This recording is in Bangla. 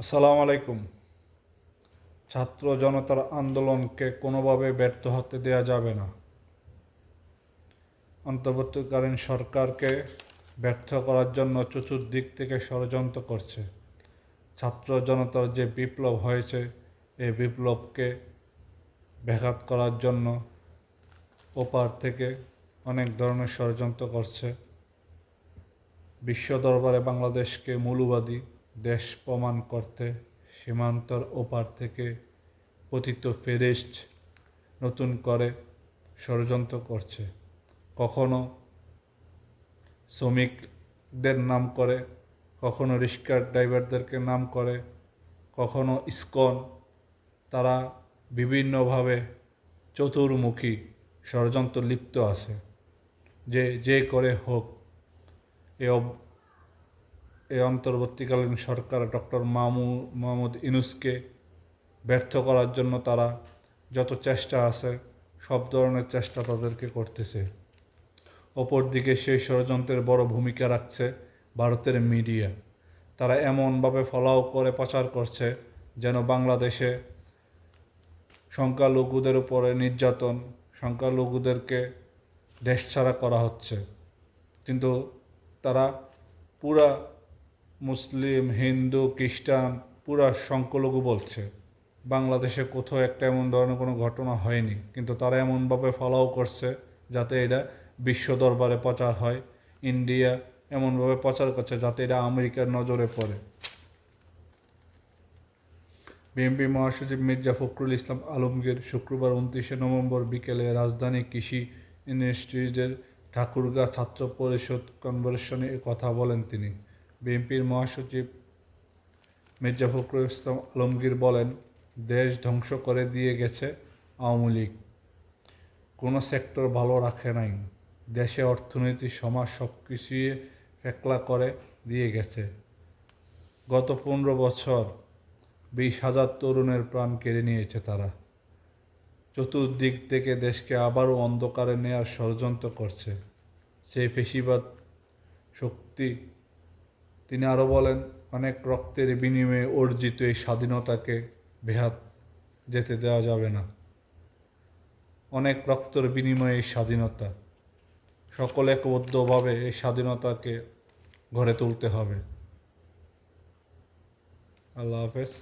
আসসালামু আলাইকুম। ছাত্র জনতার আন্দোলনকে কোনোভাবে ব্যর্থ হতে দেওয়া যাবে না। অন্তর্বর্তীকালীন সরকারকে ব্যর্থ করার জন্য চতুর্দিক থেকে ষড়যন্ত্র করছে। ছাত্র জনতার যে বিপ্লব হয়েছে, এই বিপ্লবকে ব্যাঘাত করার জন্য ওপার থেকে অনেক ধরনের ষড়যন্ত্র করছে। বিশ্ব দরবারে বাংলাদেশকে মৌলবাদী দেশ প্রমাণ করতে সীমান্তর ওপার থেকে পতিত ফেরেস্ট নতুন করে ষড়যন্ত্র করছে। কখনো শ্রমিকদের নাম করে, কখনো রিক্সা ড্রাইভারদেরকে নাম করে, কখনো ইসকন। তারা বিভিন্নভাবে চতুর্মুখী ষড়যন্ত্র লিপ্ত আছে। যে করে হোক এই অন্তর্বর্তীকালীন সরকার ডক্টর মোহাম্মদ ইউনূসকে ব্যর্থ করার জন্য তারা যত চেষ্টা আছে সব ধরনের চেষ্টা তাদেরকে করতেছে। অপরদিকে সেই ষড়যন্ত্রের বড় ভূমিকা রাখছে ভারতের মিডিয়া। তারা এমনভাবে ফলাও করে প্রচার করছে যেন বাংলাদেশে সংখ্যালঘুদের উপরে নির্যাতন, সংখ্যালঘুদেরকে দেশছাড়া করা হচ্ছে। কিন্তু তারা পুরা মুসলিম, হিন্দু, খ্রিস্টান পুরা সংখ্যালঘু বলছে। বাংলাদেশে কোথাও একটা এমন ধরনের কোনো ঘটনা হয়নি, কিন্তু তারা এমনভাবে ফলাও করছে যাতে এটা বিশ্ব দরবারে প্রচার হয়। ইন্ডিয়া এমনভাবে প্রচার করছে যাতে এটা আমেরিকার নজরে পড়ে। বিএনপি মহাসচিব মির্জা ফখরুল ইসলাম আলমগীর শুক্রবার 29 নভেম্বর বিকেলে রাজধানী কৃষি ইনস্টিটিউটের ঠাকুরগাঁ ছাত্র পরিষদ কনভেনশনে এ কথা বলেন তিনি। বিএনপির মহাসচিব মির্জা ফখরুল ইসলাম আলমগীর বলেন, দেশ ধ্বংস করে দিয়ে গেছে আওয়ামী লীগ। কোনো সেক্টর ভালো রাখে নাই। দেশে অর্থনীতি, সমাজ সব কিছুই ফেকলা করে দিয়ে গেছে। গত 15 বছর 20,000 তরুণের প্রাণ কেড়ে নিয়েছে তারা। চতুর্দিক থেকে দেশকে আবারও অন্ধকারে নেয়ার ষড়যন্ত্র করছে সেই ফ্যাসিবাদ শক্তি। তিনি আরও বলেন, অনেক রক্তের বিনিময়ে অর্জিত এই স্বাধীনতাকে বেহাত যেতে দেওয়া যাবে না। অনেক রক্তের বিনিময়ে এই স্বাধীনতা, সকলে ঐক্যবদ্ধভাবে এই স্বাধীনতাকে গড়ে তুলতে হবে। আল্লাহ হাফেজ।